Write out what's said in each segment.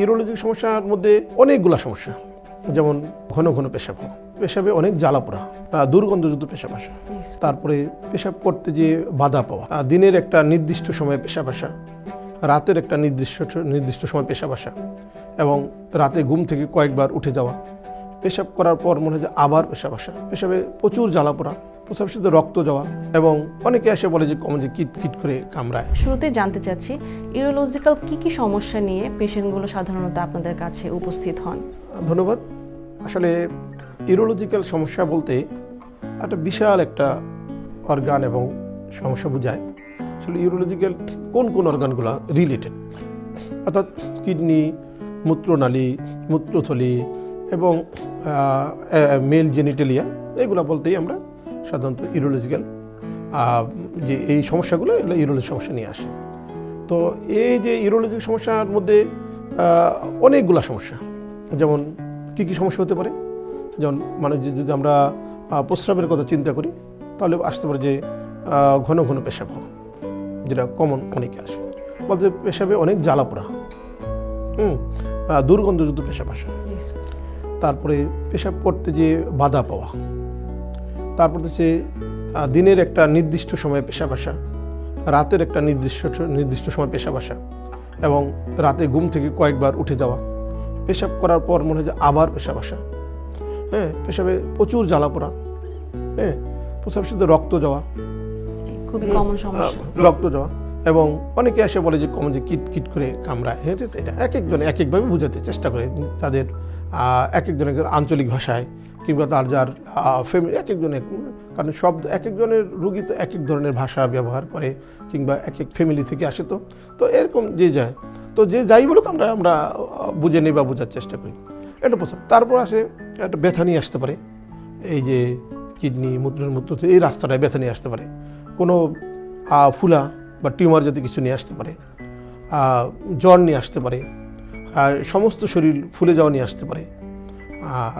ইউরোলজিক সমস্যার মধ্যে অনেকগুলা সমস্যা, যেমন ঘন ঘন পেশাব হওয়া, পেশাবে অনেক জ্বালা পোড়া, দুর্গন্ধযুক্ত পেশাব আসা, তারপরে পেশাব করতে যে বাধা পাওয়া, দিনের একটা নির্দিষ্ট সময়ে পেশাব আসা, রাতের একটা নির্দিষ্ট সময় পেশাব আসা, এবং রাতে ঘুম থেকে কয়েকবার উঠে যাওয়া, পেশাব করার পর মনে হয় যে আবার পেশাব আসা, পেশাবে প্রচুর জ্বালা পোড়া, প্রস্রাবের সাথে রক্ত যাওয়া, এবং অনেকে এসে বলে যে কমে যে কিট কিট করে কামড়ায়। শুরুতে জানতে চাচ্ছি ইউরোলজিক্যাল কি সমস্যা নিয়ে পেশেন্টগুলো সাধারণত আপনাদের কাছে উপস্থিত হন? ধন্যবাদ। আসলে ইউরোলজিক্যাল সমস্যা বলতে একটা বিশাল একটা অর্গান এবং সমস্যা বোঝায়। আসলে ইউরোলজিক্যাল কোন কোন অর্গানগুলো রিলেটেড, অর্থাৎ কিডনি, মূত্রনালী, মূত্রথলি এবং মেল জেনিটেলিয়া, এগুলো বলতেই আমরা সাধারণত ইউরোলজিক্যাল যে এই সমস্যাগুলো, এগুলো ইউরোলজি সমস্যা নিয়ে আসে। তো এই যে ইউরোলজিক সমস্যার মধ্যে অনেকগুলা সমস্যা, যেমন কী সমস্যা হতে পারে, যেমন মানে যদি আমরা প্রস্রাবের কথা চিন্তা করি তাহলে আসতে পারে যে ঘন ঘন পেশাব হওয়া, যেটা কমন অনেকে আসে, বলতে পেশাবে অনেক জ্বালা পোড়া, দুর্গন্ধযুক্ত পেশাব আসা, তারপরে পেশাব করতে যে বাধা পাওয়া, তারপর হচ্ছে দিনের একটা নির্দিষ্ট সময়ে পেশাব আসা, রাতের একটা নির্দিষ্ট সময় পেশাব আসা, এবং রাতে ঘুম থেকে কয়েকবার উঠে যাওয়া, পেশাব করার পর মনে হয় যে আবার পেশাব আসা, পেশাবে প্রচুর জ্বালা পোড়া, প্রস্রাবের সাথে রক্ত যাওয়া, খুবই কমন সমস্যা, রক্ত যাওয়া, এবং অনেকে এসে বলে যে কমে যে কিট কিট করে কামড়ায়। এটা এক একজনে এক একভাবে বোঝাতে চেষ্টা করে, তাদের এক একজনের আঞ্চলিক ভাষায় কিংবা তার যার ফ্যামিলি, এক একজনের, কারণ সব এক একজনের রুগী তো এক এক ধরনের ভাষা ব্যবহার করে, কিংবা এক এক ফ্যামিলি থেকে আসে, তো এরকম যে যায়, তো যে যাই বলুক আমরা বুঝে নিই বা বোঝার চেষ্টা করি। এটা প্রথম। তারপর আসে একটা ব্যথা নিয়ে আসতে পারে, এই যে কিডনি, মূত্র এই রাস্তাটায় ব্যথা নিয়ে আসতে পারে, কোনো ফুলা বা টিউমার জাতীয় কিছু নিয়ে আসতে পারে, জ্বর নিয়ে আসতে পারে, সমস্ত শরীর ফুলে যাওয়া নিয়ে আসতে পারে,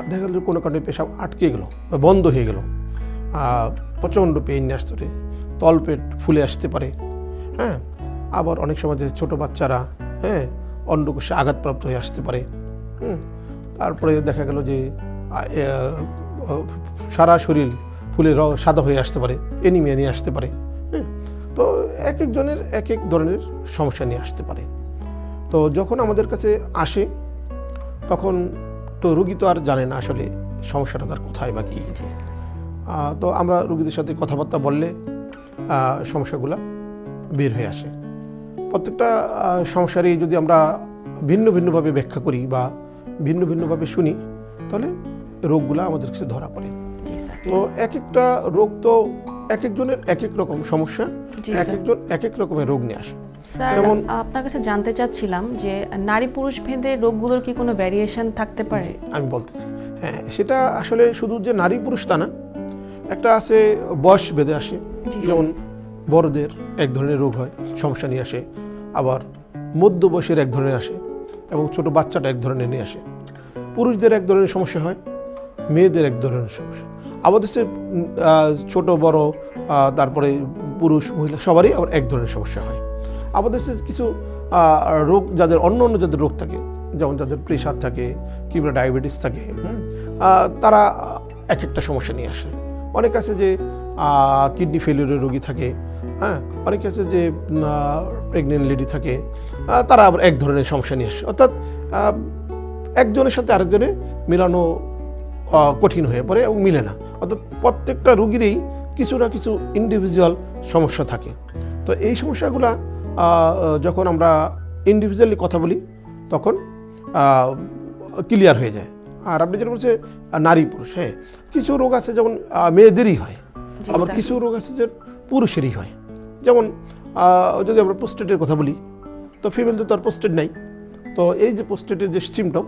দেখা গেল কোনো কারণে পেশাব আটকে গেল বা বন্ধ হয়ে গেল, প্রচণ্ড পেইন নিয়ে আসতে পারে, তলপেট ফুলে আসতে পারে, আবার অনেক সময় যে ছোটো বাচ্চারা অন্ডকোষে আঘাতপ্রাপ্ত হয়ে আসতে পারে, তারপরে দেখা গেল যে সারা শরীর ফুলে সাদা হয়ে আসতে পারে, এনিমিয়া নিয়ে আসতে পারে। তো এক একজনের এক এক ধরনের সমস্যা নিয়ে আসতে পারে। তো যখন আমাদের কাছে আসে তখন তো রুগী তো আর জানে না আসলে সমস্যাটা তার কোথায় বা কী। তো আমরা রুগীদের সাথে কথাবার্তা বললে সমস্যাগুলো বের হয়ে আসে। প্রত্যেকটা সমস্যারই যদি আমরা ভিন্ন ভিন্নভাবে ব্যাখ্যা করি বা ভিন্ন ভিন্নভাবে শুনি, তাহলে রোগগুলো আমাদের কাছে ধরা পড়ে। তো এক একটা রোগ তো এক একজনের এক এক রকম সমস্যা, এক একজন এক এক রকমের রোগ নিয়ে আসে। স্যার, আপনার কাছে জানতে চাচ্ছিলাম যে নারী পুরুষ ভেদে রোগগুলোর কি কোনো ভ্যারিয়েশন থাকতে পারে? আমি বলতেছি, সেটা আসলে শুধু যে নারী পুরুষ তা না, একটা আছে বয়স ভেদে আসে, যেমন বড়দের এক ধরনের রোগ হয়, সমস্যা নিয়ে আসে, আবার মধ্য বয়সের এক ধরনের আসে, এবং ছোট বাচ্চাটা এক ধরনের নিয়ে আসে। পুরুষদের এক ধরনের সমস্যা হয়, মেয়েদের এক ধরনের সমস্যা। আমাদের সে ছোট বড়, তারপরে পুরুষ মহিলা সবারই আবার এক ধরনের সমস্যা হয়। আমাদের সে কিছু রোগ যাদের অন্য যাদের রোগ থাকে, যেমন যাদের প্রেশার থাকে কিংবা ডায়াবেটিস থাকে, তারা এক একটা সমস্যা নিয়ে আসে। অনেক আছে যে কিডনি ফেলিওরের রোগী থাকে, অনেকে আছে যে প্রেগনেন্ট লেডি থাকে, তারা আবার এক ধরনের সমস্যা নিয়ে আসে। অর্থাৎ একজনের সাথে আরেকজনে মেলানো কঠিন হয়ে পড়ে এবং মিলে না। অর্থাৎ প্রত্যেকটা রোগীরই কিছু না কিছু ইন্ডিভিজুয়াল সমস্যা থাকে। তো এই সমস্যাগুলো যখন আমরা ইন্ডিভিজুয়ালি কথা বলি তখন ক্লিয়ার হয়ে যায়। আর আপনি যেটা বলছে নারী পুরুষ, কিছু রোগ আছে যেমন মেয়েদেরই হয়, আবার কিছু রোগ আছে যে পুরুষেরই হয়। যেমন যদি আমরা প্রোস্টেটের কথা বলি, তো ফিমেলদের তো আর প্রোস্টেট নাই, তো এই যে প্রোস্টেটের যে সিমটম,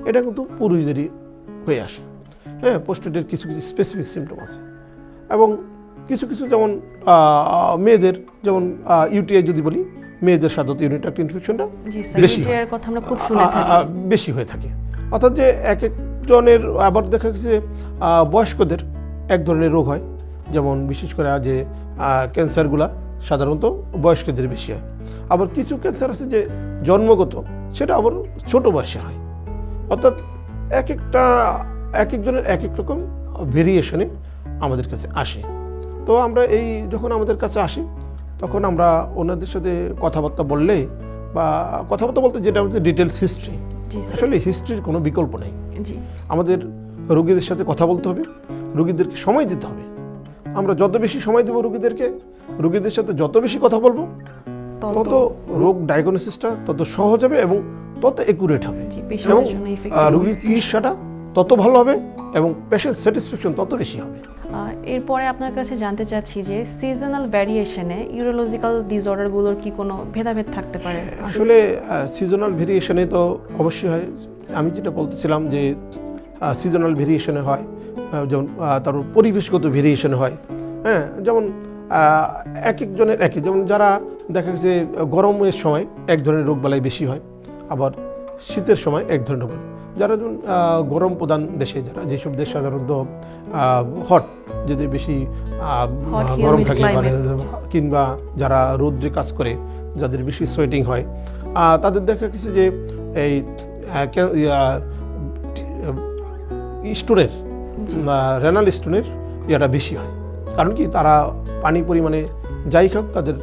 এটা কিন্তু পুরুষদেরই হয়ে আসে। প্রোস্টেটের কিছু কিছু স্পেসিফিক সিমটম আছে, এবং কিছু কিছু যেমন মেয়েদের, যেমন ইউটিআই যদি বলি, মেয়েদের সাধারণত ইউরিনারি ট্র্যাক্ট ইনফেকশনটা বেশি হয়ে থাকে। অর্থাৎ যে এক একজনের, আবার দেখা গেছে বয়স্কদের এক ধরনের রোগ হয়, যেমন বিশেষ করে যে ক্যান্সারগুলা সাধারণত বয়স্কদের বেশি হয়। আবার কিছু ক্যান্সার আছে যে জন্মগত, সেটা আবার ছোট বয়সে হয়। অর্থাৎ এক একজনের এক এক রকম ভেরিয়েশনে আমাদের কাছে আসে। তো আমরা যখন আমাদের কাছে আসি তখন আমরা ওনাদের সাথে কথাবার্তা বললে বা কথাবার্তা বলতে যেটা হচ্ছে ডিটেলস হিস্ট্রি, আসলে হিস্ট্রির কোনো বিকল্প নেই। আমাদের রোগীদের সাথে কথা বলতে হবে, রোগীদেরকে সময় দিতে হবে। আমরা যত বেশি সময় দেবো রোগীদের সাথে যত বেশি কথা বলবো তত রোগ ডায়াগনোসিসটা তত সহজ হবে এবং তত একুরেট হবে, এবং রোগীর চিকিৎসাটা তত ভালো হবে এবং পেশেন্ট স্যাটিসফ্যাকশন তত বেশি হবে। এরপরে আপনার কাছে জানতে চাচ্ছি যে সিজনাল ভ্যারিয়েশনে ইউরোলজিক্যাল ডিসঅর্ডারগুলোর কি কোনো ভেদাভেদ থাকতে পারে? আসলে সিজনাল ভেরিয়েশনে তো অবশ্যই হয়। আমি যেটা বলতেছিলাম যে সিজনাল ভেরিয়েশনে হয়, যেমন তারপর পরিবেশগত ভেরিয়েশনে হয়। হ্যাঁ, যেমন এক একজনের একই, যেমন যারা দেখা গেছে গরমের সময় এক ধরনের রোগবালাই বেশি হয়, আবার শীতের সময় এক ধরনের রোগ। যারা যেমন গরম প্রধান দেশে, যেসব দেশ সাধারণত হট, যদি বেশি গরম থাকে, কিংবা যারা রোদ্রে কাজ করে, যাদের বেশি সোয়েটিং হয়, তাদের দেখা গেছে যে এই স্টোনের রেনাল স্টোনের ইয়েটা বেশি হয়। কারণ কি, তারা পানি পরিমাণে যাই খাক তাদের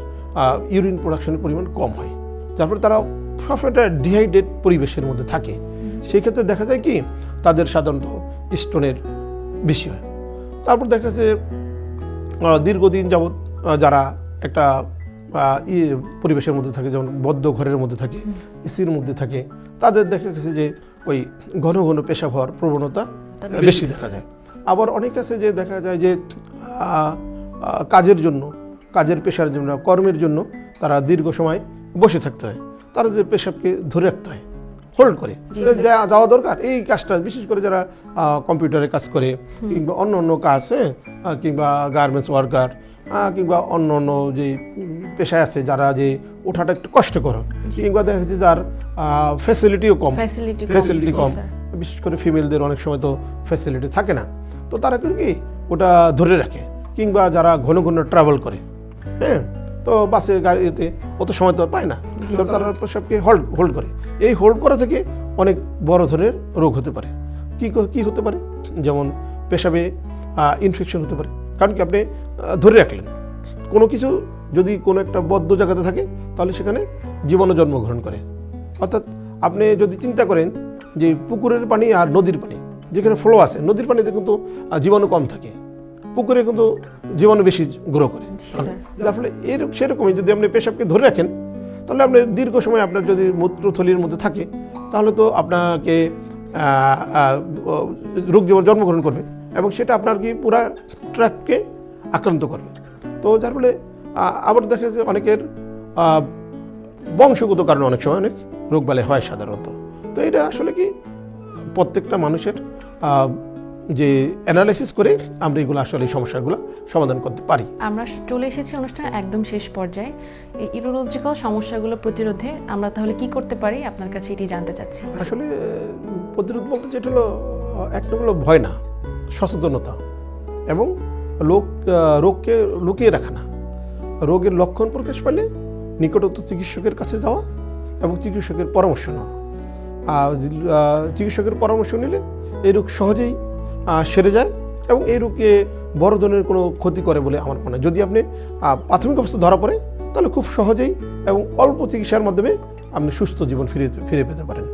ইউরিন প্রোডাকশনের পরিমাণ কম হয়, যার ফলে তারা সবসময় একটা ডিহাইড্রেট পরিবেশের মধ্যে থাকে। সেই ক্ষেত্রে দেখা যায় কি তাদের সাধারণত স্টোনের বেশি হয়। তারপর দেখা যাচ্ছে দীর্ঘদিন যাবৎ যারা একটা পরিবেশের মধ্যে থাকে, যেমন বদ্ধ ঘরের মধ্যে থাকে, এসির মধ্যে থাকে, তাদের দেখা গেছে যে ওই ঘন ঘন পেশাব হওয়ার প্রবণতা বেশি দেখা যায়। আবার অনেক আছে যে দেখা যায় যে কাজের পেশার জন্য, কর্মের জন্য তারা দীর্ঘ সময় বসে থাকতে হয়, তারা যে পেশাবকে ধরে রাখতে হয়, হোল্ড করে যাওয়া দরকার। এই কাজটা বিশেষ করে যারা কম্পিউটারে কাজ করে, কিংবা অন্য অন্য কাজ, কিংবা গার্মেন্টস ওয়ার্কার, কিংবা অন্য অন্য যে পেশায় আছে যারা যে ওঠাটা একটু কষ্টকর, কিংবা দেখা যাচ্ছে যার ফ্যাসিলিটিও কম, বিশেষ করে ফিমেলদের অনেক সময় তো ফ্যাসিলিটি থাকে না, তো তারা করে কি ওটা ধরে রাখে। কিংবা যারা ঘন ঘন ট্রাভেল করে, হ্যাঁ, তো বাসে গাড়িতে অত সময় তো পায় না, তো তারা সবকে হোল্ড করে। এই হোল্ড করা থেকে অনেক বড় ধরনের রোগ হতে পারে। কি হতে পারে, যেমন পেশাবে ইনফেকশন হতে পারে। কারণ কি, আপনি ধরে রাখলেন কোনো কিছু, যদি কোনো একটা বদ্ধ জায়গাতে থাকে তাহলে সেখানে জীবাণু জন্মগ্রহণ করে। অর্থাৎ আপনি যদি চিন্তা করেন যে পুকুরের পানি আর নদীর পানি, যেখানে ফ্লো আছে, নদীর পানিতে কিন্তু জীবাণু কম থাকে, পুকুরে কিন্তু জীবাণু বেশি গ্রো করে। যার ফলে সেরকমই যদি আপনি পেশাবকে ধরে রাখেন তাহলে আপনি দীর্ঘ সময় আপনার যদি মূত্রথলির মধ্যে থাকে তাহলে তো আপনাকে রোগ জীবাণু জন্মগ্রহণ করবে, এবং সেটা আপনার কি পুরা ট্র্যাককে আক্রান্ত করবে। তো যার ফলে আবার দেখা যাচ্ছে অনেকের বংশগত কারণে অনেক সময় অনেক রোগবালাই হয় সাধারণত। তো এটা আসলে কি প্রত্যেকটা মানুষের যে অ্যানালাইসিস করে আমরা এগুলো আসলে এই সমস্যাগুলো সমাধান করতে পারি। আমরা চলে এসেছি অনুষ্ঠানের একদম শেষ পর্যায়ে। এই ইউরোলজিক্যাল সমস্যাগুলো প্রতিরোধে আমরা তাহলে কি করতে পারি, আপনার কাছে এটি জানতে চাচ্ছি। আসলে প্রতিরোধ বলতে যেটা হলো, একটা হলো ভয় না, সচেতনতা, এবং রোগকে লুকিয়ে রাখা না। রোগের লক্ষণ প্রকাশ পেলে নিকটস্থ চিকিৎসকের কাছে যাওয়া এবং চিকিৎসকের পরামর্শ নেওয়া। চিকিৎসকের পরামর্শ নিলে এই রোগ সহজেই সেরে যায় এবং এই রোগকে বড় ধরনের কোনো ক্ষতি করে বলে আমার মনে হয়। যদি আপনি প্রাথমিক অবস্থা ধরা পড়ে তাহলে খুব সহজেই এবং অল্প চিকিৎসার মাধ্যমে আপনি সুস্থ জীবন ফিরে পেতে পারেন।